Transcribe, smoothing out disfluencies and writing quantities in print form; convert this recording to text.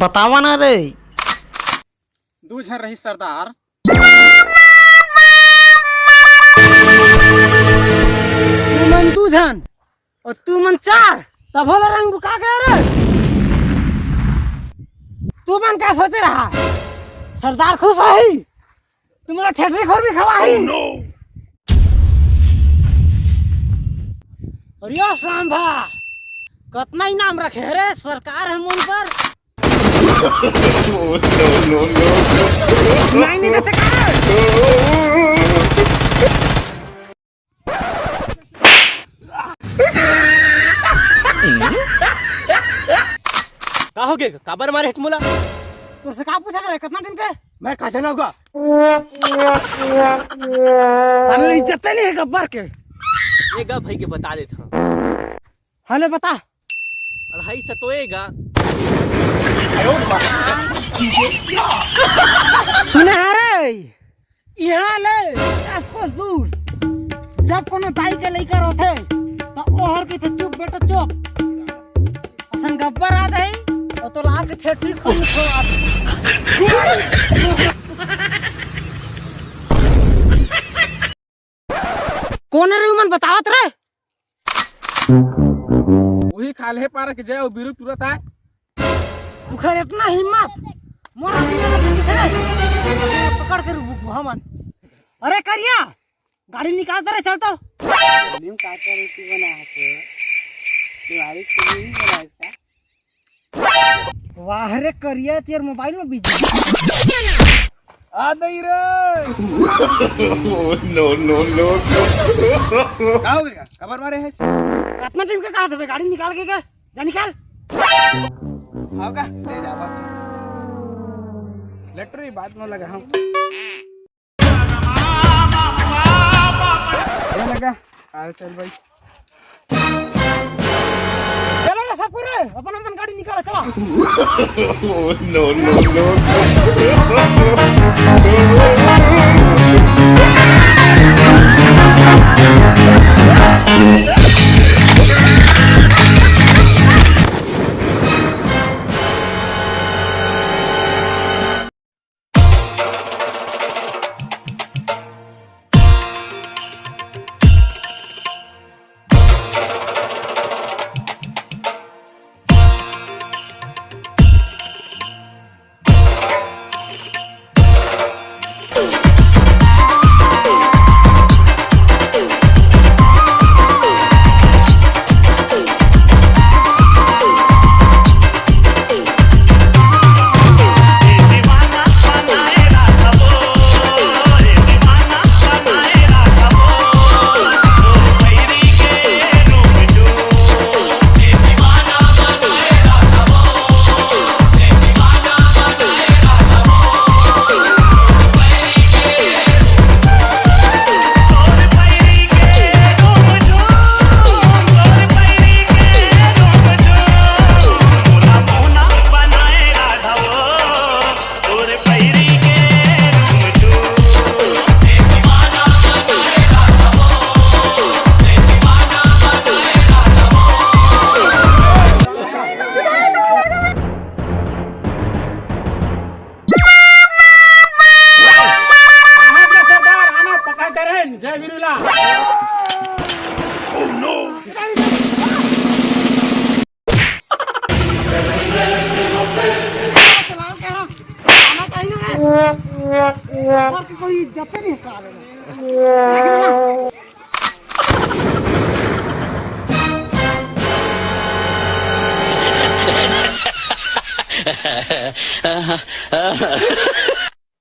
बतावा ना रे। दू झन रही सरदार। तू मन दू झन और तू मन चार, तब होला रंग बुका गया रे। तू मन क्या सोचे रहा सरदार खुश है, तुम्हारा ठेठरी खोर भी खवा ही। और यो सांभा कितना इनाम रखे रे सरकार हम उन पर। नहीं देते का हो गया काबर मारे मुला। तो से का पूछा करे कितना दिन के मैं का जाना होगा। साले इज्जत नहीं है गब्बर के। ये गा भाई के बता देता हले बता। 2.5 सतोएगा। सुने रे यहाँ ले 10 कोस दूर जब कोनो दाई के लेकर होते तो ओहर के चुप बेटा चुप। असन गब्बर आ जाई और तो लाग ठेठी खूब खवा कौन रे मन बतावत रे। वही खाले पार के जाओ बिरु तुरंत आए। उखर इतना हिम्मत मोरा पकड़ के रुक हमन। अरे करिया गाड़ी निकाल दे रे चल तो। नीम काटा रोटी बना के तुम्हारी चीनी ही बना इसका। वाह रे करिया तेरे मोबाइल में बिजी आ दई रे। नो नो नो का हो गया खबर मारे है। कितना टाइम के कहा था गाड़ी निकाल के जा निकाल। आओ का ले जावा तुम लेटर बात न लगा हम ये लगा आ चल भाई चलो ना सब पूरे अपन अपन गाड़ी निकाल चला। नो नो नो जय वीरुला। Oh no! कोई इज्जत नहीं साले Ha ha ha.